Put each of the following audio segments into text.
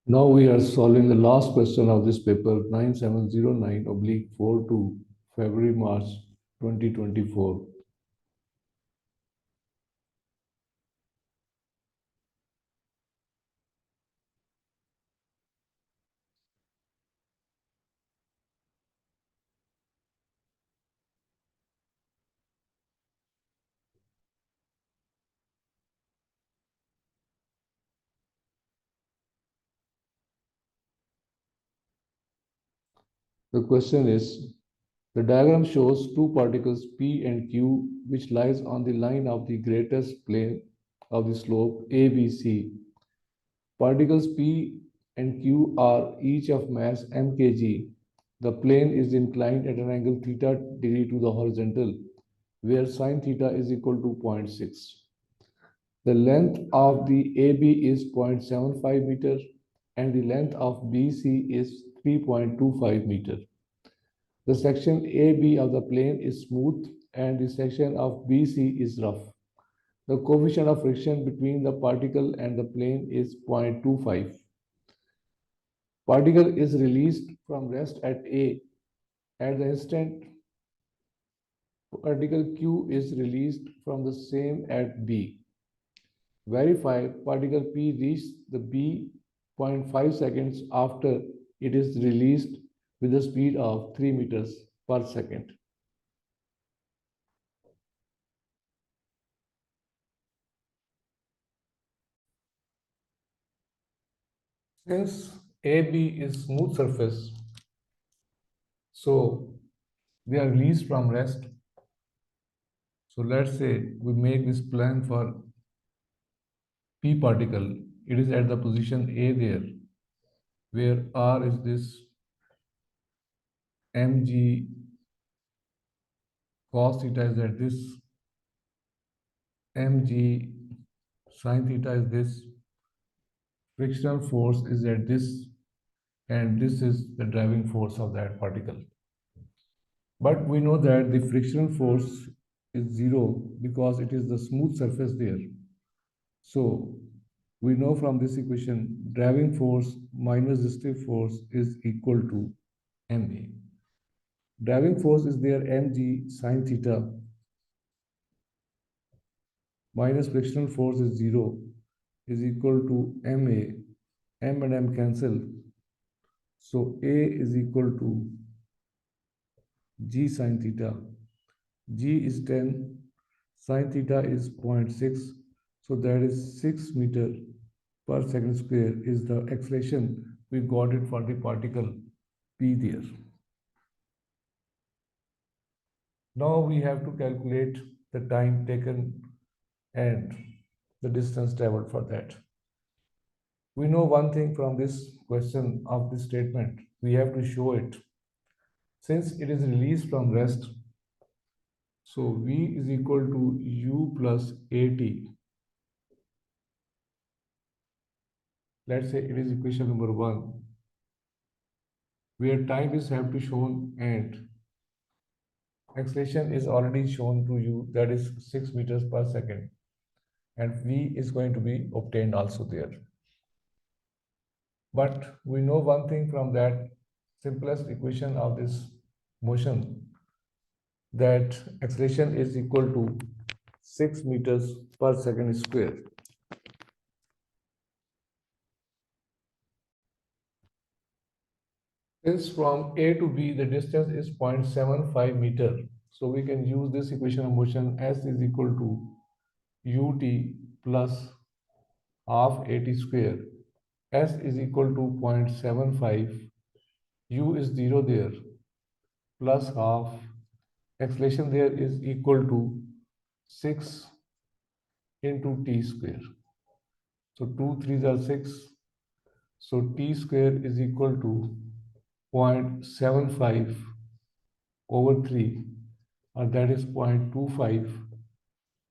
Now we are solving the last question of this paper 9709/42 February March 2024. The question is, the diagram shows two particles P and Q which lies on the line of the greatest plane of the slope ABC. Particles P and Q are each of mass mkg. The plane is inclined at an angle theta degree to the horizontal, where sine theta is equal to zero point 0.6. The length of the AB is 0.75 meter and the length of BC is 3.25 meter. The section AB of the plane is smooth and the section of BC is rough. The coefficient of friction between the particle and the plane is 0.25. Particle is released from rest at A. At the instant particle Q is released from the same at B. Verify particle P reached the B zero point 0.5 seconds after it is released with a speed of 3 meters per second. Since AB is smooth surface, so they are released from rest. So let's say we make this plan for P particle. It is at the position A there, where R is this mg cos theta is at this, mg sin theta is this, frictional force is at this, and this is the driving force of that particle. But we know that the frictional force is zero because it is the smooth surface there. So we know from this equation driving force minus resistive force is equal to ma. Driving force is there mg sin theta minus frictional force is 0 is equal to ma. M and M cancel. So A is equal to g sin theta. G is 10, sin theta is 0.6. So that is 6 meter per second square is the acceleration we got it for the particle P there. Now we have to calculate the time taken and the distance traveled for that. We know one thing from this question of this statement, we have to show it. Since it is released from rest, so V is equal to U plus AT. Let's say it is equation number 1, where time is have to shown and acceleration is already shown to you, that is 6 meters per second, and V is going to be obtained also there. But we know one thing from that simplest equation of this motion, that acceleration is equal to 6 meters per second square. Since from A to B the distance is 0.75 meter, so we can use this equation of motion S is equal to ut plus half at square. S is equal to 0.75, u is 0 there, plus half, acceleration there is equal to 6 into t square. So 2 3s are 6, so t square is equal to 0.75 over 3, or that is 0.25,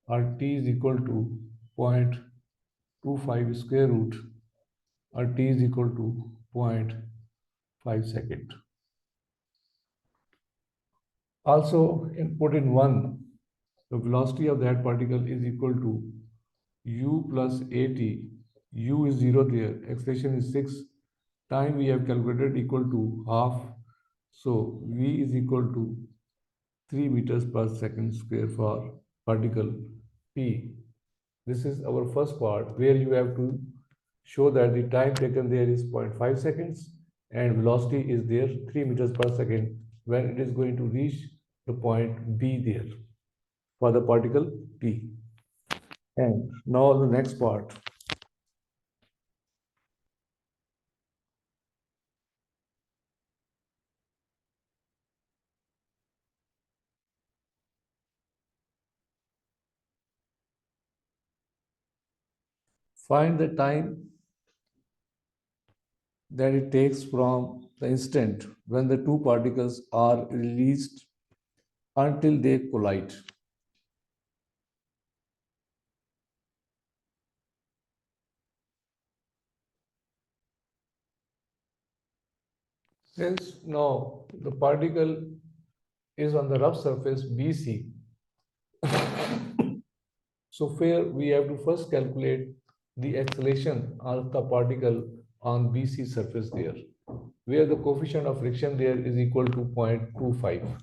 or t is equal to 0.25 square root, or t is equal to 0.5 second. Also, put in 1, the velocity of that particle is equal to u plus at. U is 0 there, acceleration is 6, time we have calculated equal to half. So V is equal to 3 meters per second square for particle P. This is our first part where you have to show that the time taken there is 0.5 seconds and velocity is there 3 meters per second when it is going to reach the point B there for the particle P. And now the next part. Find the time that it takes from the instant when the two particles are released until they collide. Since now the particle is on the rough surface BC, so here we have to first calculate the acceleration of the particle on BC surface there, where the coefficient of friction there is equal to 0.25.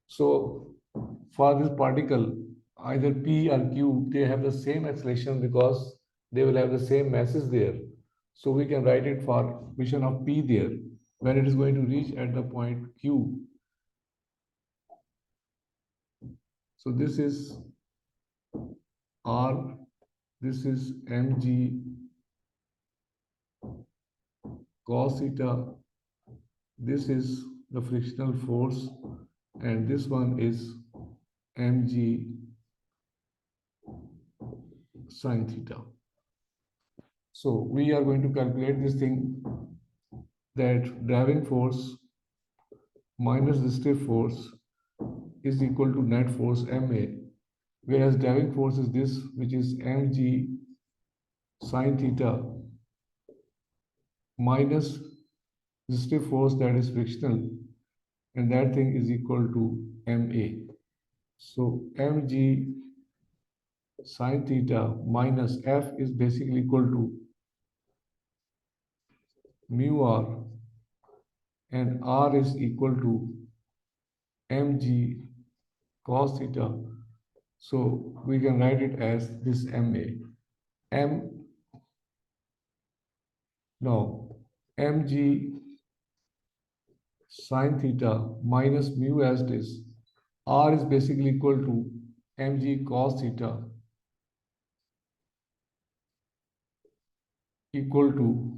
So for this particle, either P or Q, they have the same acceleration because they will have the same masses there. So we can write it for coefficient of P there when it is going to reach at the point Q. So this is R, this is mg cos theta, this is the frictional force, and this one is mg sin theta. So we are going to calculate this thing, that driving force minus resistive force is equal to net force MA, whereas driving force is this, which is mg sin theta minus resistive force, that is frictional, and that thing is equal to MA. So mg sin theta minus F is basically equal to mu R, and R is equal to mg cos theta. So we can write it as this MA. Mg sin theta minus mu as this. R is basically equal to mg cos theta equal to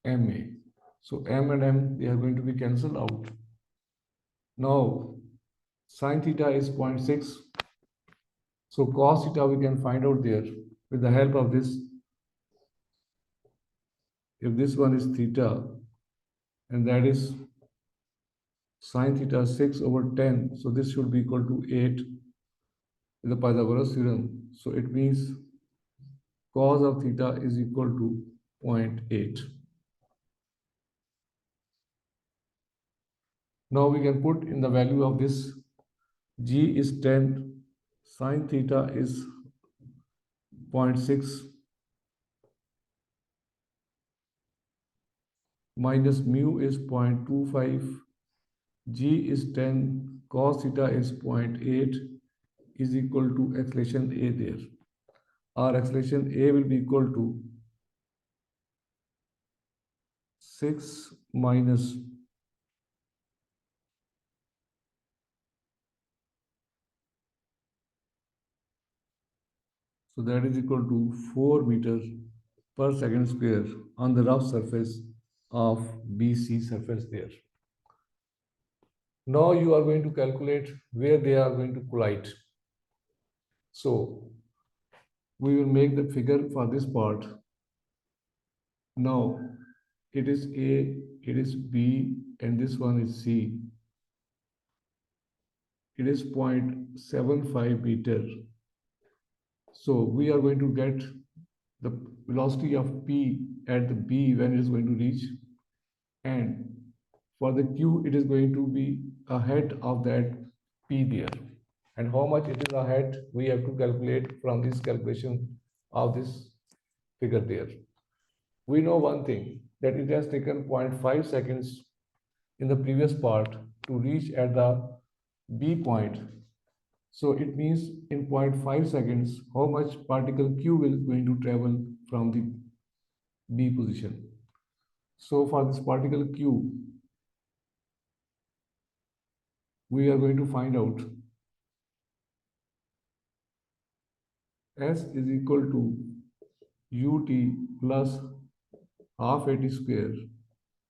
MA. So M and M, they are going to be cancelled out. Now, sin theta is 0.6. So cos theta we can find out there with the help of this. If this one is theta, and that is sin theta 6 over 10, so this should be equal to 8 in the Pythagoras theorem. So it means cos of theta is equal to 0.8. Now we can put in the value of this. G is 10, sin theta is 0.6 minus mu is 0.25, G is 10, cos theta is 0.8 is equal to acceleration A there. Our acceleration A will be equal to 6 minus so that is equal to 4 meters per second square on the rough surface of BC surface there. Now you are going to calculate where they are going to collide. So we will make the figure for this part. Now it is A, it is B, and this one is C. It is 0.75 meter. So we are going to get the velocity of P at the B when it is going to reach, and for the Q it is going to be ahead of that P there. And how much it is ahead, we have to calculate from this calculation of this figure there. we know one thing, that it has taken 0.5 seconds in the previous part to reach at the B point. So it means in 0.5 seconds, how much particle Q will going to travel from the B position. So for this particle Q, we are going to find out S is equal to ut plus half at square.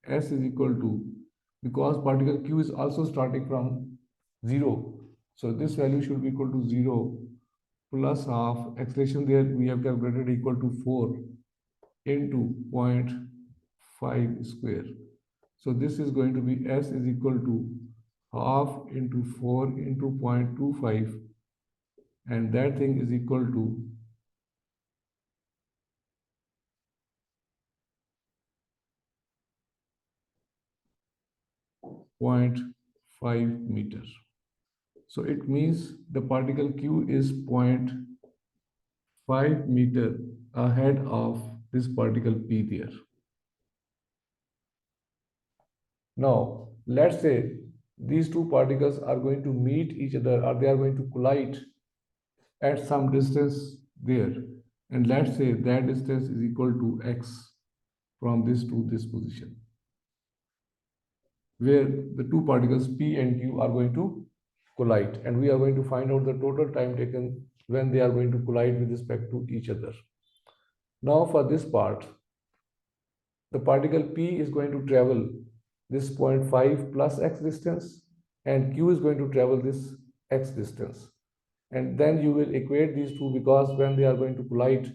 S is equal to, because particle Q is also starting from 0, so this value should be equal to 0 plus half, acceleration there we have calculated equal to 4 into 0.5 square. So this is going to be S is equal to half into 4 into 0.25, and that thing is equal to 0.5 meters. So it means the particle Q is 0.5 meter ahead of this particle P there. Now, let's say these two particles are going to meet each other, or they are going to collide at some distance there. And let's say that distance is equal to x from this to this position, where the two particles P and Q are going to collide. And we are going to find out the total time taken when they are going to collide with respect to each other. Now for this part, the particle P is going to travel this 0.5 plus x distance, and Q is going to travel this x distance. And then you will equate these two, because when they are going to collide,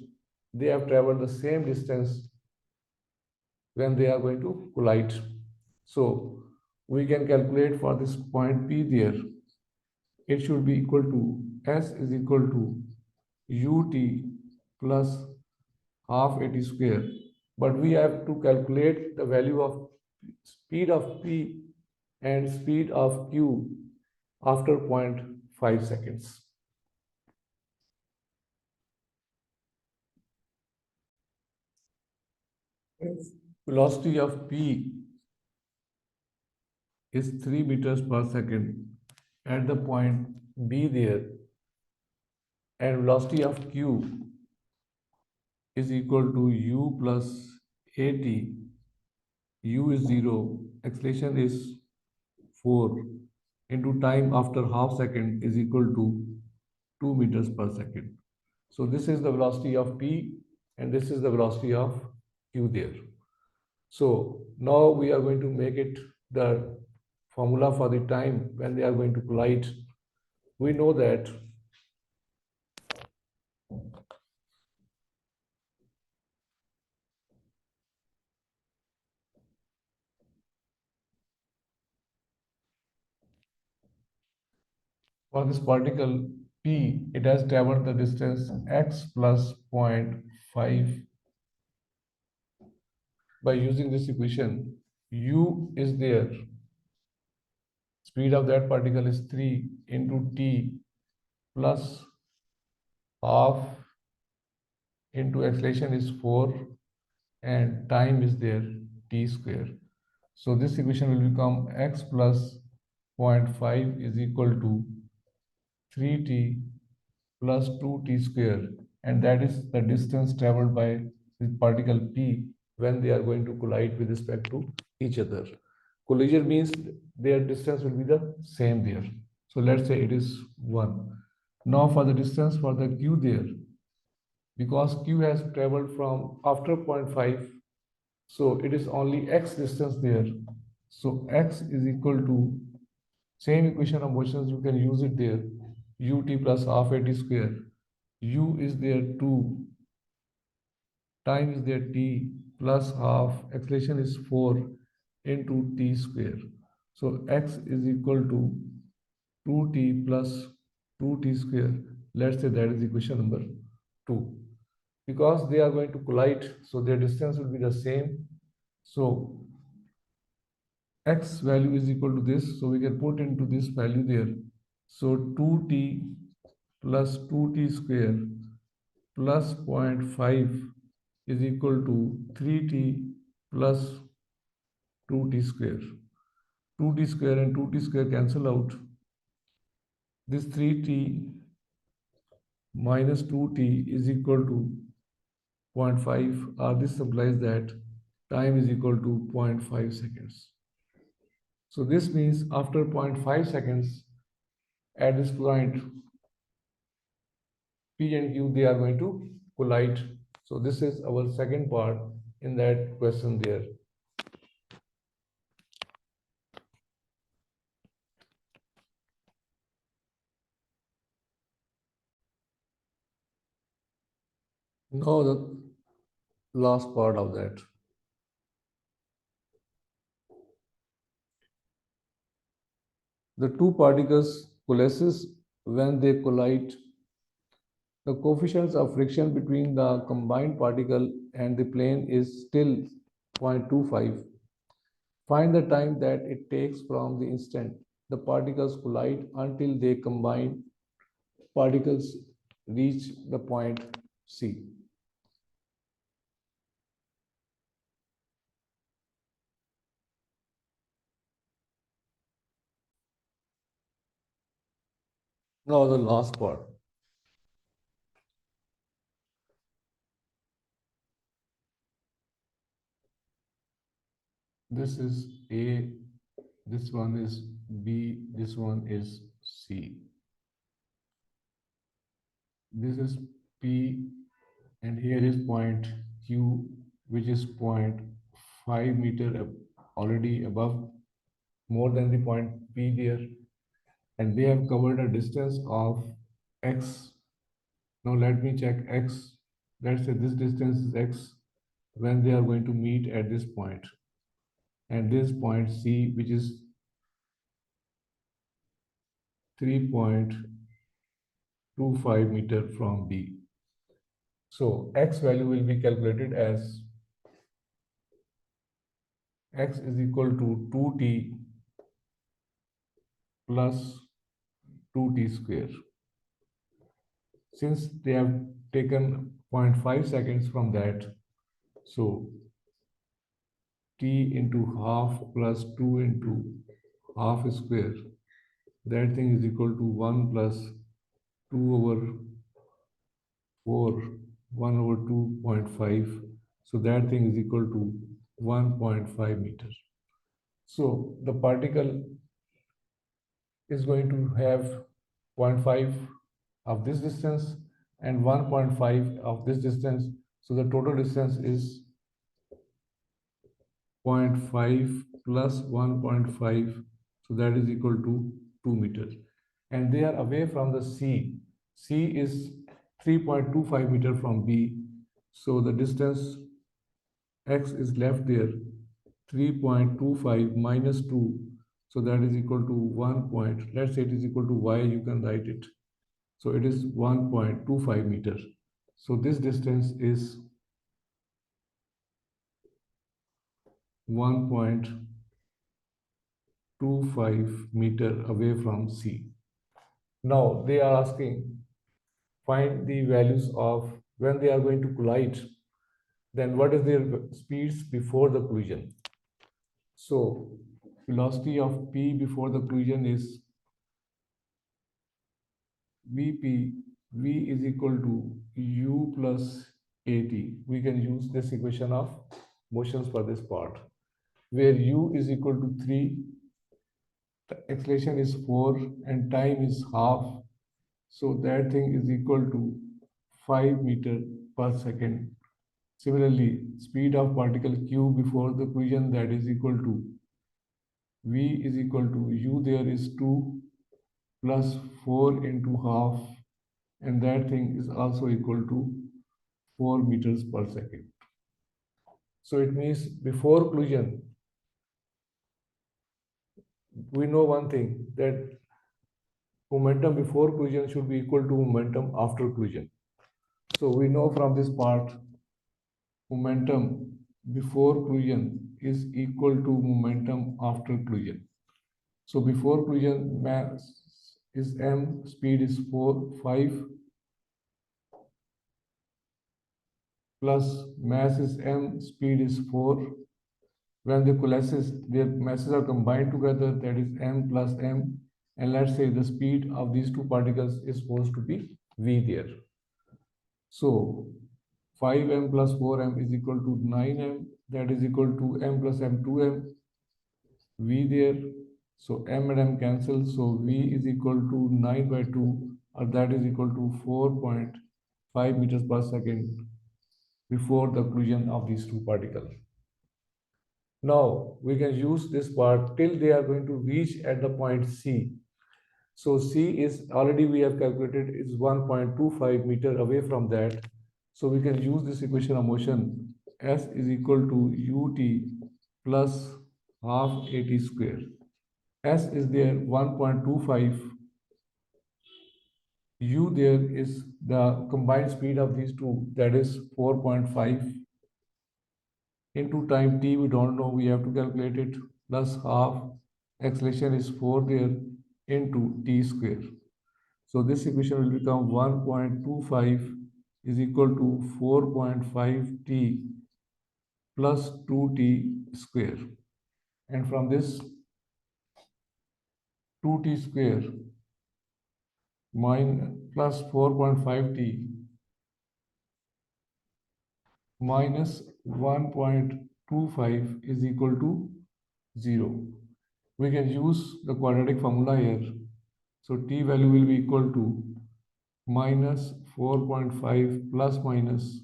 they have traveled the same distance when they are going to collide. So we can calculate for this point P there, it should be equal to S is equal to ut plus half at square. But we have to calculate the value of speed of P and speed of Q after 0.5 seconds. Velocity of P is 3 meters per second at the point B there, and velocity of Q is equal to u plus at. U is 0, acceleration is 4 into time after half second is equal to 2 meters per second. So this is the velocity of P, and this is the velocity of Q there. So now we are going to make it the formula for the time when they are going to collide. We know that for this particle P, it has traveled the distance x plus 0.5. By using this equation, u is there, speed of that particle is 3 into t plus half into acceleration is 4, and time is there, t square. So this equation will become x plus 0.5 is equal to 3t plus 2t square, and that is the distance traveled by the particle P when they are going to collide with respect to each other. Collision means their distance will be the same there. So let's say it is 1. Now for the distance for the Q there, because Q has traveled from after 0.5, so it is only x distance there. So x is equal to, same equation of motions, you can use it there, ut plus half at square. U is there 2, time is there t plus half, acceleration is 4 into t square. So x is equal to 2t plus 2t square. Let's say that is equation number 2. Because they are going to collide, so their distance will be the same. So x value is equal to this, so we can put into this value there. So 2t plus 2t square plus 0.5 is equal to 3t plus 2t square. 2t square and 2t square cancel out. This 3t minus 2t is equal to 0.5, or this implies that time is equal to 0.5 seconds. So this means after 0.5 seconds at this point P and Q, they are going to collide. So this is our second part in that question there. Now the last part of that. The two particles coalesces when they collide. The coefficients of friction between the combined particle and the plane is still 0.25. Find the time that it takes from the instant the particles collide until they combine particles reach the point C. Now the last part. This is A, this one is B, this one is C. This is P, and here is point Q, which is 0.5 meter already above, more than the point P there, and they have covered a distance of X. Now let me check X. Let's say this distance is X when they are going to meet at this point. And this point C, which is 3.25 meter from B. So X value will be calculated as X is equal to 2t plus 2t square. Since they have taken 0.5 seconds from that, so t into half plus 2 into half square, that thing is equal to 1 plus 2 over 4, 1 over 2.5. So that thing is equal to 1.5 meters. So the particle is going to have 0.5 of this distance and 1.5 of this distance. So the total distance is 0.5 plus 1.5. So that is equal to 2 meters. And they are away from the C. C is 3.25 meter from B. So the distance X is left there, 3.25 minus 2. So that is equal to 1 point. Let's say it is equal to Y, you can write it. So it is 1.25 meters. So this distance is 1.25 meter away from C. Now they are asking, find the values of when they are going to collide, then what is their speeds before the collision. So velocity of P before the collision is Vp. V is equal to U plus AT. We can use this equation of motions for this part, where U is equal to 3, acceleration is 4, and time is half. So that thing is equal to 5 meter per second. Similarly, speed of particle Q before the collision, that is equal to V is equal to U, there is 2 plus 4 into half, and that thing is also equal to 4 meters per second. So it means before collision, we know one thing, that momentum before collision should be equal to momentum after collision. So we know from this part, momentum before collision is equal to momentum after collision. So before collision, mass is m, speed is 5. plus mass is m, speed is 4. When the coalesces, their masses are combined together, that is m plus m. And let's say the speed of these two particles is supposed to be v there. So 5m plus 4m is equal to 9m, that is equal to m plus m 2m, v there. So m and m cancel, so v is equal to 9 by 2, or that is equal to 4.5 meters per second before the collision of these two particles. Now we can use this part till they are going to reach at the point C. So C is already we have calculated is 1.25 meter away from that. So we can use this equation of motion. S is equal to ut plus half at square. S is there 1.25. U there is the combined speed of these two, that is 4.5 into time t, we don't know, we have to calculate it, plus half acceleration is 4 there into t square. So this equation will become 1.25 is equal to 4.5 t plus 2t square. And from this 2t square plus 4.5 t minus 1.25 is equal to 0. We can use the quadratic formula here. So t value will be equal to minus 4.5 plus minus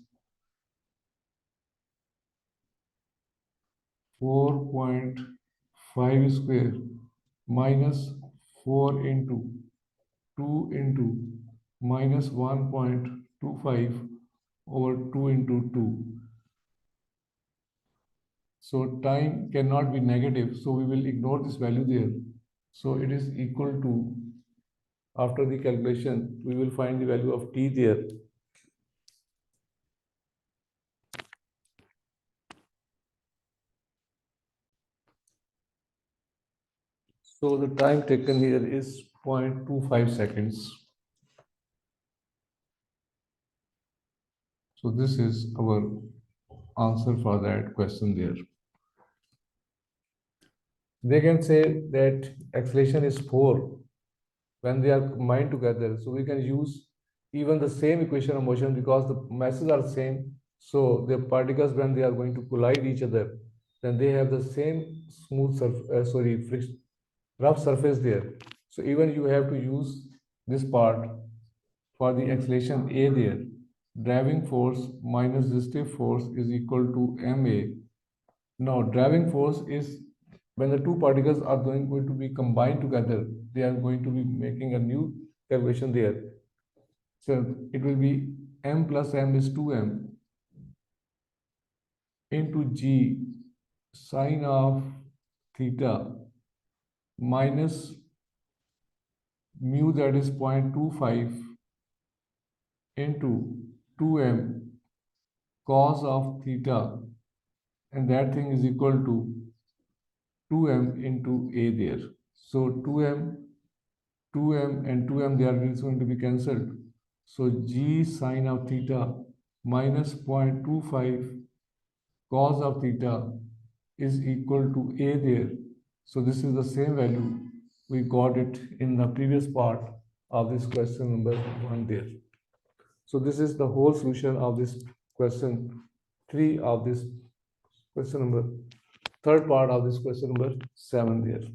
4.5 square minus 4 into 2 into minus 1.25 over 2 into 2. So time cannot be negative, so we will ignore this value there. So it is equal to, after the calculation, we will find the value of t there. So the time taken here is 0.25 seconds. So this is our answer for that question there. They can say that acceleration is 4 when they are combined together. So we can use even the same equation of motion because the masses are same. So the particles, when they are going to collide each other, then they have the same smooth rough surface there. So even you have to use this part for the acceleration A there. Driving force minus resistive force is equal to ma. Now driving force is when the two particles are going to be combined together, they are going to be making a new calculation there. So it will be m plus m is 2m into g sine of theta minus mu, that is 0.25 into 2m cos of theta, and that thing is equal to 2m into a there. So 2m and 2m, they are going to be cancelled. So g sine of theta minus 0.25 cos of theta is equal to a there. So this is the same value we got it in the previous part of this question number 1 there. So this is the whole solution of this question 3 of this question number, third part of this question number 7 there.